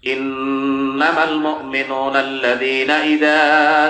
ইন্নামাল মুমিনুনা আল্লাযীনা ইযা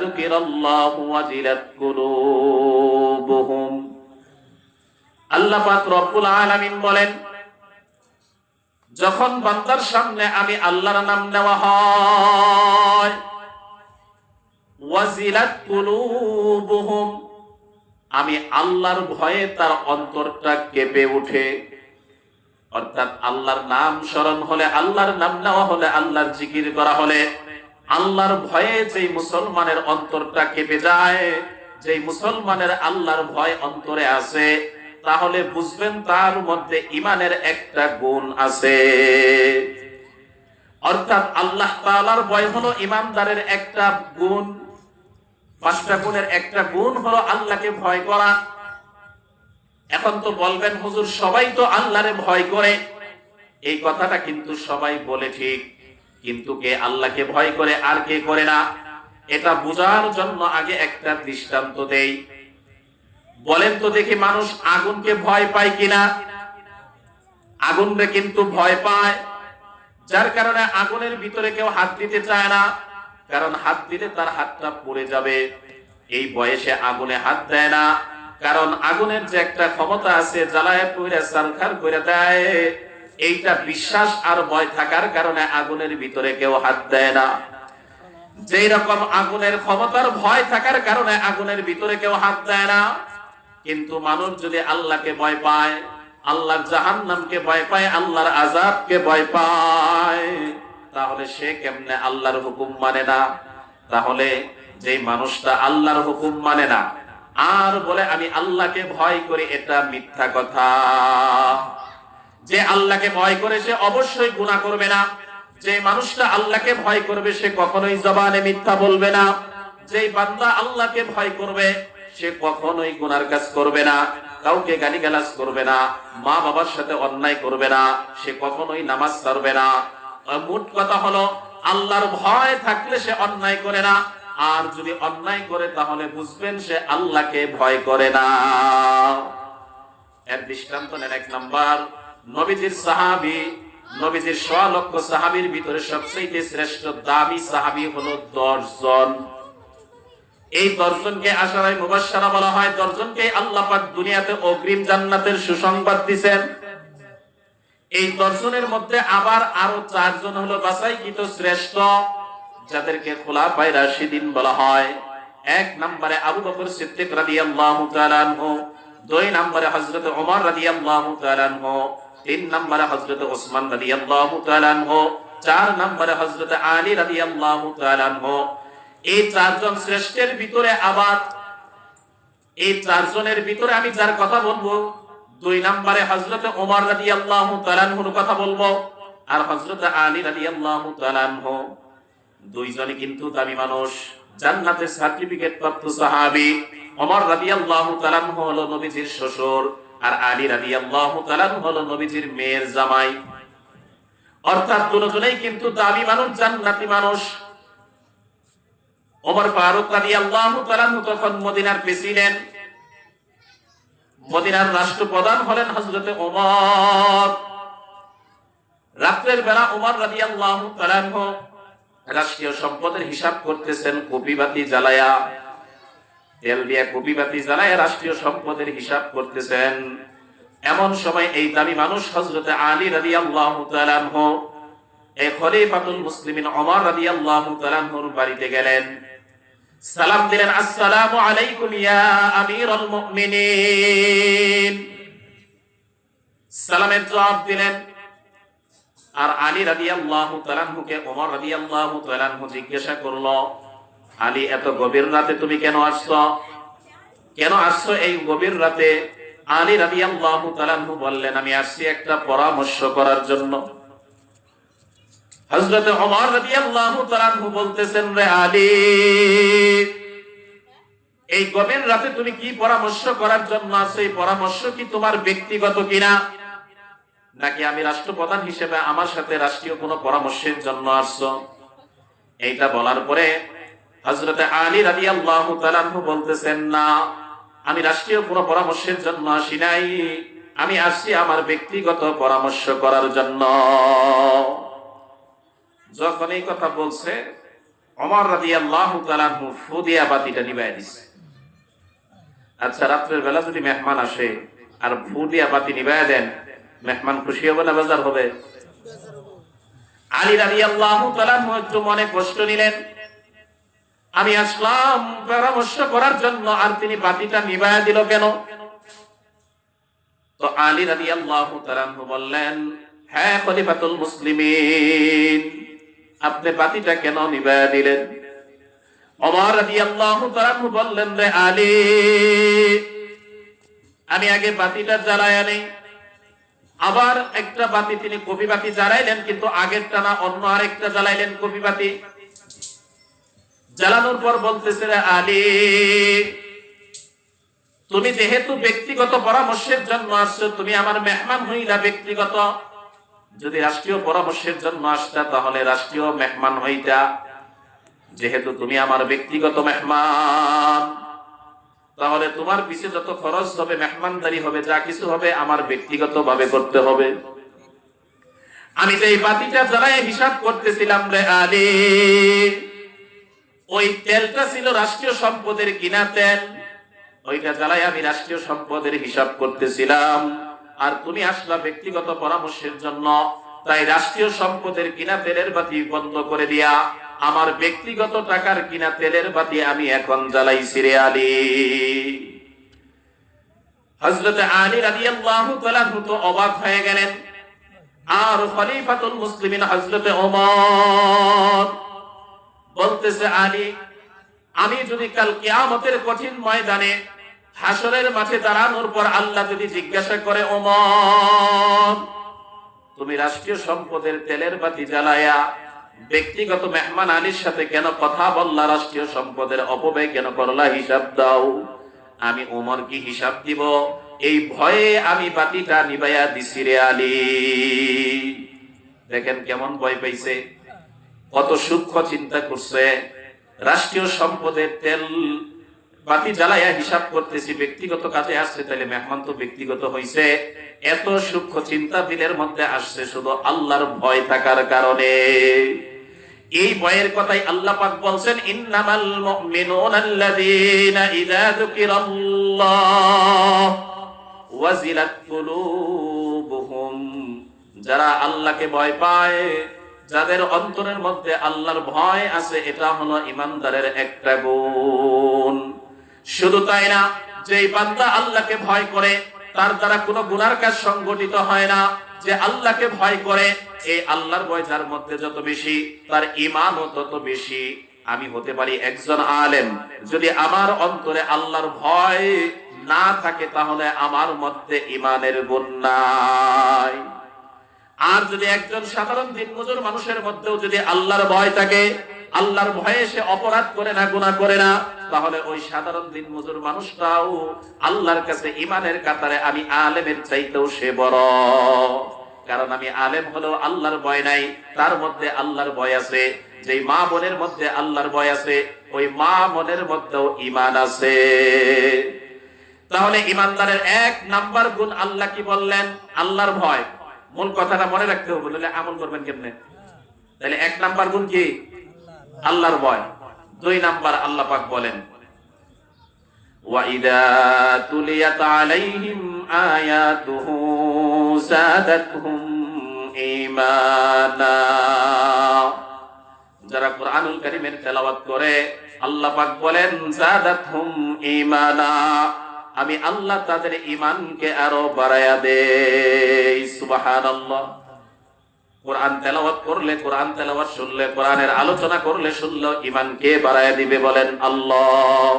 যুকিরাল্লাহু ওয়াজিলাত কুলুবুহুম। আল্লাহ পাক রব্বুল আলামিন বলেন, যখন বান্দার সামনে আমি আল্লাহর নাম নেওয়া হয়, ওয়াজিলাত কুলুবুহুম, আমি আল্লাহর ভয়ে তার অন্তরটা কেঁপে ওঠে। অর্থাৎ আল্লাহর নাম স্মরণ হলে, আল্লাহর নাম নেওয়া হলে, আল্লাহর জিকির করা হলে, আল্লাহর ভয়ে যেই মুসলমানের অন্তরটা কেঁপে যায়, যেই মুসলমানের আল্লাহর ভয় অন্তরে আছে, তাহলে বুঝবেন তার মধ্যে ঈমানের একটা গুণ আছে। অর্থাৎ আল্লাহ তাআলার ভয় হলো ঈমানদারের একটা গুণ। 5টা গুণের একটা গুণ হলো আল্লাহকে ভয় করা। এখন তো বলবেন, হুজুর সবাই তো আল্লাহরে ভয় করে। এই কথাটা কিন্তু সবাই বলে ঠিক, কিন্তু কে আল্লাহকে ভয় করে আর কে করে না, এটা বোঝার জন্য আগে একটা দৃষ্টান্ত দেই। বলেন তো দেখি, মানুষ আগুনকে ভয় পায় কিনা? আগুনকে কিন্তু ভয় পায়, যার কারণে আগুনের ভিতরে কেউ হাত দিতে চায় না, কারণ হাত দিলে তার হাতটা পুড়ে যাবে। এই বয়সে আগুনে হাত দেয় না, কারণ আগুনের যে একটা ক্ষমতা আছে, জ্বালায় পুড়ে ছারখার করে দেয়। এইটা বিশ্বাস আর ভয় থাকার কারণে আগুনের ভিতরে কেউ হাত দেয় না। যেই রকম আগুনের ক্ষমতার ভয় থাকার কারণে আগুনের ভিতরে কেউ হাত দেয় না, কিন্তু মানুষ যদি আল্লাহকে ভয় পায়, আল্লাহর জাহান্নামকে ভয় পায়, আল্লাহর আযাবকে ভয় পায়, তাহলে সে কেমনে আল্লাহর হুকুম মানে না? তাহলে যেই মানুষটা আল্লাহর হুকুম মানে না আর বলে আমি আল্লাহকে ভয় করি, এটা মিথ্যা কথা। যে আল্লাহকে ভয় করে সে অবশ্যই গুনাহ করবে না। যে মানুষটা আল্লাহকে ভয় করবে সে কখনোই জবানে মিথ্যা বলবে না। যেই বান্দা আল্লাহকে ভয় করবে সে কখনোই গুনার কাজ করবে না, কাউকে গালিগালাজ করবে না, মা বাবার সাথে অন্যায় করবে না, সে কখনোই নামাজ ছাড়বে না। মোট কথা হলো, আল্লাহর ভয় থাকলে সে অন্যায় করে না, আর যদি অন্যায় করে তাহলে বুঝবেন সে আল্লাহকে ভয় করে না। এর দৃষ্টান্ত নেন। 1 নাম্বার, নবীজির সাহাবী, নবীজির 100 লক্ষ সাহাবীর ভিতরে সবচেয়ে শ্রেষ্ঠ দামি সাহাবী হলো 10 জন। এই 10 জনকে আশারায়ে মুবাশশারা বলা হয়। 10 জনকে আল্লাহ পাক দুনিয়াতে অগ্রিম জান্নাতের সুসংবাদ দিবেন। এই 10 জনের মধ্যে আবার আরো 4 জন হলো বাছাইকৃত শ্রেষ্ঠ, যাদেরকে খুলাফায়ে রাশিদিন বলা হয়। 1 নম্বরে আবু বকর সিদ্দিক রাদিয়াল্লাহু তাআলা আনহু, 2 নম্বরে হযরত ওমর রাদিয়াল্লাহু তাআলা আনহু, 3 নম্বরে হযরত ওসমান রাদিয়াল্লাহু তাআলা আনহু, 4 নম্বরে হযরত আলী রাদিয়াল্লাহু তাআলা আনহু। এই 4 জন শ্রেষ্ঠের ভিতরে আবার এই 4 জনের ভিতরে আমি যার কথা বলবো, 2 নম্বরে হযরত ওমর রাদিয়াল্লাহু তাআলা আনহুর কথা বলবো, আর হযরত আলী রাদিয়াল্লাহু তাআলা আনহু। 2 জনই কিন্তু দামি মানুষ, জান্নাতের সার্টিফিকেট প্রাপ্ত সাহাবী। ওমর রাদিয়াল্লাহু তাআলা আনহু হলো নবীজির শ্বশুর, আর আলী রাদিয়াল্লাহু তাআলা আনহু হলো নবীজির মেয়ের জামাই। অর্থাৎ দুজনেই কিন্তু দামি মানুষ, জান্নাতি মানুষ। ওমর ফারুক রাদিয়াল্লাহু তাআলা আনহু তখন মদিনার প্রেসিডেন্ট, মদিনার রাষ্ট্রপ্রধান হলেন হযরত ওমর। রাতের বেলা ওমর রাদিয়াল্লাহু তাআলা আনহু রাষ্ট্রীয় সম্পদের হিসাব করতেছেন, কপিবাতি জ্বালায়া, তেল দিয়ে কপিবাতি জ্বালায়া রাষ্ট্রীয় সম্পদের হিসাব করতেছেন। এমন সময় এই দামি মানুষ হযরত আলী রাদিয়াল্লাহু তাআলা আনহু, এই খলিফাতুল মুসলিমিন ওমর রাদিয়াল্লাহু তাআলা আনহুর বাড়িতে গেলেন, সালাম দিলেন, আসসালামু আলাইকুম ইয়া আমিরুল মুমিনিন। সালামের জবাব দিলেন। আর আলী রাদিয়াল্লাহু তাআলা আনহুকে ওমর রাদিয়াল্লাহু তাআলা আনহু জিজ্ঞাসা করলো, আলী এত গভীর রাতে তুমি কেন আসছো? কেন আসছো এই গভীর রাতে? আলী রাদিয়াল্লাহু তাআলা আনহু বললেন, আমি আসছি একটা পরামর্শ করার জন্য। হযরত ওমর রাদিয়াল্লাহু তাআলা আনহু বলতেছেন, রে আলী, এই গভীর রাতে তুমি কি পরামর্শ করার জন্য আসছো? এই পরামর্শ কি তোমার ব্যক্তিগত কিনা, নাকি আমি রাষ্ট্রপ্রধান হিসেবে আমার সাথে রাষ্ট্রীয় কোনো পরামর্শের জন্য আসছো? এইটা বলার পরে হযরত আলী রাদিয়াল্লাহু তাআলা আনহু বলতেছেন, না, আমি রাষ্ট্রীয় কোনো পরামর্শের জন্য আসি নাই, আমি আসছি আমার ব্যক্তিগত পরামর্শ করার জন্য। যখন এই কথা বলছে, ওমর রাদিয়াল্লাহু তাআলা আনহু ফু দিয়া বাতিটা নিভাইয়া দিছে। আচ্ছা, রাত্রের বেলা যদি মেহমান আসে আর ফু দিয়া বাতি নিভাইয়া দেন, মেহমান খুশি হবে না বেজার হবে? আলী রাদিয়াল্লাহু তাআলা আনহু একটু মনে কষ্ট নিলেন, আমি আসলাম পরামর্শ করার জন্য, আর তিনি বাতিটা নিভাইয়া দিল কেন? তো আলী রাদিয়াল্লাহু তাআলা আনহু বললেন, হ্যাঁ খলিফাতুল মুসলিমিন, আপনি বাতিটা কেন নিভাইয়া দিলেন? ওমর রাদিয়াল্লাহু তাআলা আনহু বললেন, রে আলী, আমি আগে বাতিটা জ্বালায়া নেই। আবার একটা বাতি তিনি কফি বাতি জ্বালাইলেন, কিন্তু আগেরটা না, অন্য আরেকটা জ্বালাইলেন কফি বাতি। জ্বালানোর পর বলতেছে, রে আলী, তুমি যেহেতু ব্যক্তিগত পরামর্শের জন্য আসছো, তুমি আমার মেহমান হইলা ব্যক্তিগত। যদি রাষ্ট্রীয় পরামর্শের জন্য আসতা তাহলে রাষ্ট্রীয় মেহমান হইতা। যেহেতু তুমি আমার ব্যক্তিগত মেহমান, তাহলে তোমার পিছে যত খরচ হবে, মেহমানদারি হবে, যা কিছু হবে, আমার ব্যক্তিগত ভাবে করতে হবে। আমি তো এই বাতিটা জ্বালায় হিসাব করতেছিলাম, রে আলী, ওই তেলটা ছিল রাষ্ট্রীয় সম্পদের কিনা তেল, ওইটা জ্বালায় আমি রাষ্ট্রীয় সম্পদের হিসাব করতেছিলাম। আর তুমি আসলা ব্যক্তিগত পরামর্শের জন্য, তাই রাষ্ট্রীয় সম্পদের কিনা তেলের বাতি বন্ধ করে দিয়া আমার ব্যক্তিগত টাকার কিনা তেলের বাতি আমি এখন জ্বালাইছি, রে আলী। হযরত আলী রাদিয়াল্লাহু তাআলা তো অবাক হয়ে গেলেন। আর খলিফাতুল মুসলিমিন হযরত ওমর বলতেছে, আলী, আমি যদি কাল কিয়ামতের কঠিন ময়দানে হাসরের মাঠে দাঁড়ানোর পর আল্লাহ যদি জিজ্ঞাসা করে, ওমর, তুমি রাষ্ট্রীয় সম্পদের তেলের বাতি জ্বালায়া ব্যক্তিগত মেহমান আলীর সাথে কেন কথা বললা, রাষ্ট্রীয় সম্পদের অপব্যয় কেন করলা, হিসাব দাও। আমি ওমর কি হিসাব দিব? এই ভয়ে আমি বাতিটা নিভাইয়া দিছি, রে আলী। দেখেন কেমন ভয় পাইছে, কত সূক্ষ্ম চিন্তা করছে। রাষ্ট্রীয় সম্পদের তেল বাতি জ্বালাইয়া হিসাব করতেছি, ব্যক্তিগত কাজে আসছে, তাহলে মেহমান তো ব্যক্তিগত হইছে। এত সূক্ষ্ম চিন্তা দিলের মধ্যে আসছে শুধু আল্লাহর ভয় থাকার কারণে। এই ভয়ের কথাই আল্লাহ পাক বলছেন, ইন্নামাল মুমিনুনা আল্লাযীনা ইযা যুকিরাল্লাহ ওয়াজিলাত কুলুবুহুম, যারা আল্লাহকে ভয় পায়, যাদের অন্তরের মধ্যে আল্লাহর ভয় আছে, এটা হলো ঈমানদারের একটা গুণ। শুধু তাই না, যেই বান্দা আল্লাহকে ভয় করে তার দ্বারা কোনো গুনার কাজ সংগঠিত হয় না। যে আল্লাহকে ভয় করে, এই আল্লাহর ভয় যার মধ্যে যত বেশি, তার ঈমানও তত বেশি। আমি হতে পারি একজন আলেম, যদি আমার অন্তরে আল্লাহর ভয় না থাকে তাহলে আমার মধ্যে ঈমানের গুণ নাই। আর যদি একজন সাধারণ দিনমজুর মানুষের মধ্যেও যদি আল্লাহর ভয় থাকে, আল্লাহর ভয়ে সে অপরাধ করে না, গুনাহ করে না, তাহলে ওই সাধারণ দিনমজুর মানুষটাও আল্লাহর কাছে ঈমানের কাতারে আমি আলেমের চাইতেও সে বড়। কারণ আমি আলেম হলেও আল্লাহর ভয় নাই, তার মধ্যে আল্লাহর ভয় আছে। যেই মা বোনের মধ্যে আল্লাহর ভয় আছে, ওই মা বোনের মধ্যেও ঈমান আছে। তাহলে ঈমানদারের এক নাম্বার গুণ আল্লাহ কি বললেন? আল্লাহর ভয়। মূল কথাটা মনে রাখতে হবে, বলে আমল করবেন কেমনে? তাহলে এক নাম্বার গুণ কি? আল্লাহর ভয়। দুই নাম্বার আল্লাহ পাক বলেন, ওয়া ইযা তুলিয়াত আলাইহিম আয়াতুহু যাদাতহুম ঈমানা, যারা কুরআনুল কারীমের তেলাওয়াত করে আল্লাহ পাক বলেন যাদাতহুম ঈমানা, আমি আল্লাহ তাদের ঈমানকে আরো বাড়ায়া দেই। সুবহানাল্লাহ। কোরআন তেলাওয়াত করলে, কোরআন তেলাওয়াত শুনলে, কোরআনের আলোচনা করলে শুনলে ঈমানকে বাড়ায়া দিবে, বলেন আল্লাহ।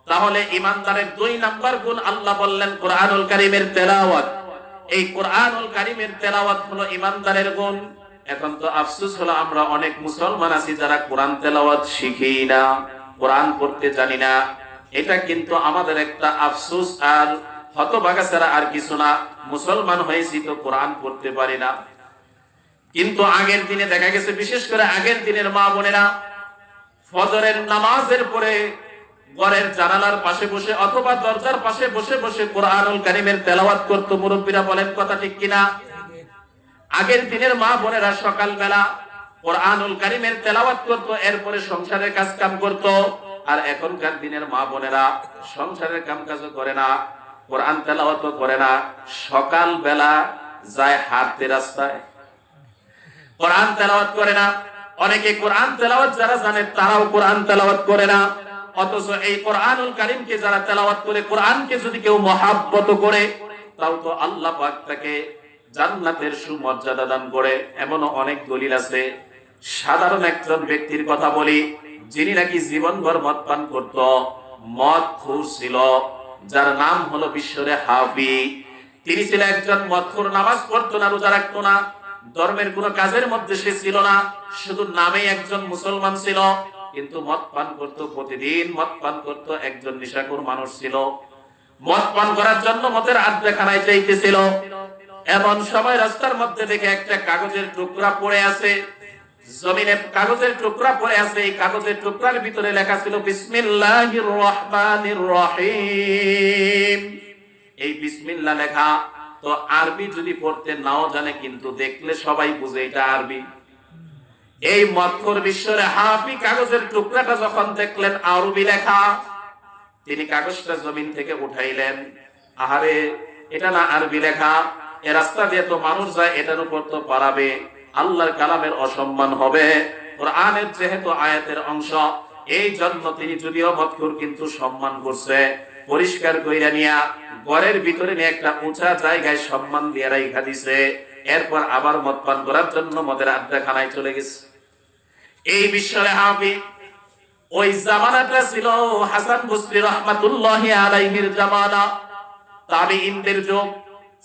তাহলে ঈমানদারের দুই নাম্বার গুণ আল্লাহ বললেন কোরআনুল কারীমের তেলাওয়াত। এই কোরআনুল কারীমের তেলাওয়াত হলো ঈমানদারের গুণ। এখন তো আফসোস হলো, আমরা অনেক মুসলমান আছি যারা কোরআন তেলাওয়াত শিখি না, কোরআন পড়তে জানি না। এটা কিন্তু আমাদের একটা আফসোস আর হতভাগা ছাড়া আর কিছু না। মুসলমান হয়েছি তো কোরআন পড়তে পারি না। কিন্তু আগের দিনে দেখা গেছে, বিশেষ করে আগের দিনের মা বোনেরা ফজরের নামাজের পরে ঘরের জানালার পাশে বসে অথবা দরজার পাশে বসে বসে কোরআনুল কারীমের তেলাওয়াত করত। মুরব্বীরা বলেন কথা ঠিক কিনা? আগের দিনের মা বোনেরা সকালবেলা কোরআনুল কারীমের তেলাওয়াত করত, এরপরে সংসারের কাজ কাম করত। আর এখনকার দিনের মা বোনেরা সংসারের কাম কাজও করে না, কোরআন তেলাওয়াতও করে না, সকাল বেলা যায় হাঁটতে রাস্তায়, কোরআন তেলাওয়াত করে না। অনেকে কোরআন তেলাওয়াত যারা জানে তারাও কোরআন তেলাওয়াত করে না। অথচ এই কোরআনুল কারীমকে যারা তেলাওয়াত করে, কোরআনকে যদি কেউ মহাব্বত করে, তাও তো আল্লাহ পাক তাকে জান্নাতের সুমর্যাদা দান করে। এমনও অনেক দলিল আছে। সাধারণ একজন ব্যক্তির কথা বলি, যিনি নাকি জীবনভর মদ পান করত, মদখোর ছিল, যার নাম হলো বিশ্বরে হাফি। তিনি ছিল একজন মদখোর, নামাজ পড়তো না, রোজা রাখতো না, ধর্মের কোন কাজের মধ্যে সে ছিল না, শুধু নামে একজন মুসলমান ছিল, কিন্তু মদ পান করতো, প্রতিদিন মদ পান করতো, একজন নেশাখোর মানুষ ছিল। মদ পান করার জন্য মদের আড্ডাখানায় চাইতেছিল। এমন সময় রাস্তার মধ্যে দেখে একটা কাগজের টুকরা পড়ে আছে, জমিনে কাগজের টুকরা পড়ে আছে। এই কাগজের টুকরার ভিতরে লেখা ছিল বিসমিল্লাহির রহমানির রহিম। এই বিসমিল্লাহ লেখা তো আরবি যদি পড়তে নাও জানে, কিন্তু দেখলে সবাই বুঝে এটা আরবি। এই মদখোর বিশ্বরে হাফি কাগজের টুকরাটা যখন দেখলেন আরবি লেখা, তিনি কাগজটা জমিন থেকে উঠাইলেন। আহারে, এটা না আরবি লেখা, এ রাস্তা দিয়ে তো মানুষ যায়, এটার উপর তো পারাবে, আল্লাহর কালামের অসম্মান হবে, কোরআনের যেহেতু আয়াতের অংশ, এই জন্য তিনি যদিও মদখোর কিন্তু সম্মান করছে, পরিষ্কার কইরা নিয়া ঘরের ভিতরে নিয়ে একটা উঁচা জায়গায় সম্মান দিয়ে রাইখা দিছে। এরপর আবার মদ পান করার জন্য মদের আড্ডাখানায় চলে গেছে। এই বিশ্বরে হাফি, ওই জামানাটা ছিল হাসান বসরি রাহমাতুল্লাহি আলাইহির জামানা, তাবিঈনদের যুগ,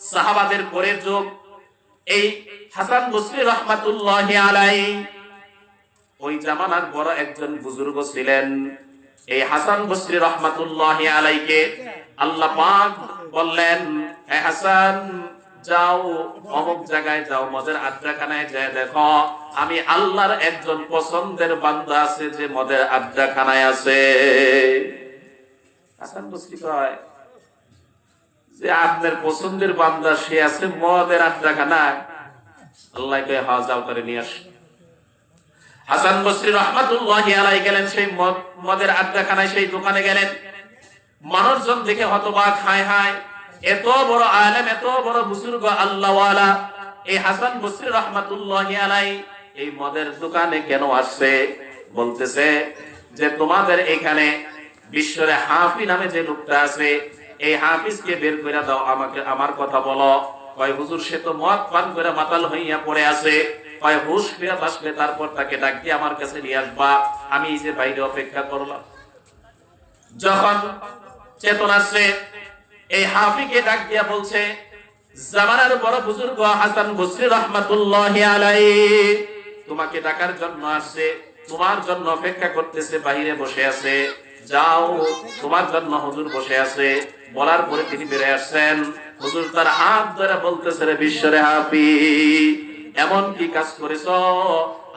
সাহাবাদের পরের যুগ। এই হাসান বসরি রাহমাতুল্লাহি আলাইহি ওই জামানার বড় একজন বুজুর্গ ছিলেন। এই হাসান বসরি রাহমাতুল্লাহি আলাইহিকে আল্লাহ পাক বললেন, হে হাসান, যাও অমুক জায়গায় যাও, মদের আড্ডাখানায় যায় দেখো, আমি আল্লাহর একজন পছন্দের বান্দা আছে যে মদের আড্ডাখানায় আছে। হাসান বসরি কয় যে আপনার পছন্দের বান্দা সে আছে মদের আড্ডাখানায়? আল্লাহ কয় হ্যাঁ, যাও করে নিয়ে আস। হাসান বসরি রাহমাতুল্লাহি আলাইহি গেলেন সেই মদের আড্ডাখানায়, সেই দোকানে গেলেন। মানুষজন দেখে হতবাক, হায় হায়, এত বড় আলেম, এত বড় বুজুর্গ আল্লাহওয়ালা, এই হাসান বসরি রাহমাতুল্লাহি আলাইহি এই মদের দোকানে কেন আসছে? বলতেছে যে তোমাদের এখানে বিশ্বরে হাফি নামে যে লোকটা আছে, এই হাফিজকে বের করে দাও, আমাকে আমার কথা বলো। কয় হুজুর, সে তো মদ পান করে মাতাল হইয়া পড়ে আছে, কয় হুশ ফিরে আসলে তারপর তাকে ডাক দিয়ে আমার কাছে নিয়ে আসবা। আমি এই যে বাইরে অপেক্ষা করলাম। যখন চেতন আসছে, এই হাফিকে ডাক দিয়া বলছে, জামানার বড় বুজুর্গ হাসান বসরি রাহমাতুল্লাহি আলাইহি তোমাকে ডাকার জন্য আসছে, তোমার জন্য অপেক্ষা করতেছে, বাইরে বসে আছে, যাও, তোমার জন্য হুজুর বসে আছে। বলার পরে তিনি বের হয়ে আসছেন। হুজুর তার হাত ধরে বলতেছে, রে বিশ্বরে হাফি, এমন কি কাজ করেছো?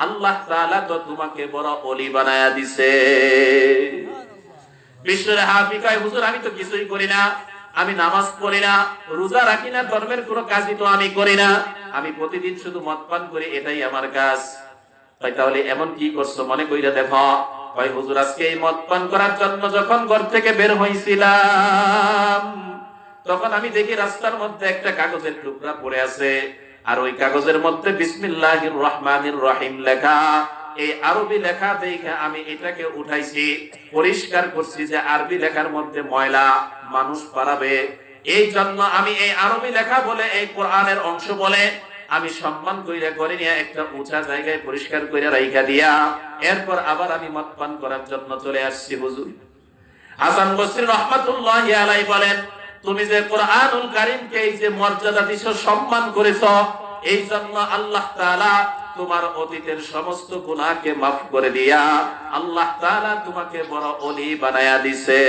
আল্লাহ তাআলা তো তোমাকে বড় ওলি বানায়া দিছে। বিশ্বরে হাফি কয়, হুজুর আমি তো কিছুই করি না, আমি নামাজ পড়ি না, রোজা রাখি না, ধর্মের কোনো কাজই তো আমি করি না, আমি প্রতিদিন শুধু মদ পান করি, এটাই আমার কাজ। তাহলে এমন কি করছো, মনে কইরা দেখো। কয় হুজুর, আজকে এই মদ পান করার জন্য যখন ঘর থেকে বের হইছিলাম, তখন আমি দেখি রাস্তার মধ্যে একটা কাগজের টুকরা পড়ে আছে, আর ওই কাগজের মধ্যে বিসমিল্লাহির রহমানির রহিম লেখা। এই আরবি লেখা দেখে আমি এটাকে উঠাইছি, পরিষ্কার করছি যে আরবি লেখার মধ্যে ময়লা, মানুষ পারাবে, এই জন্য আমি এই আরবি লেখা বলে, এই কোরআনের অংশ বলে আমি সম্মান কইরা করে নিয়ে একটা উঁচা জায়গায় পরিষ্কার কইরা রাইখা দিয়া এরপর আবার আমি মদ পান করার জন্য চলে আসছি। হুজুর হাসান বসরি রাহমাতুল্লাহি আলাইহি বলেন, তুমি যে কোরআনুল কারীমকে এই যে মর্যাদা দিছো, সম্মান করেছো, এই জন্য আল্লাহ তাআলা তোমার অতীতের সমস্ত গুনাহকে মাফ করে দিয়া আল্লাহ তাআলা তোমাকে বড় ওলি বানায়া দিছে।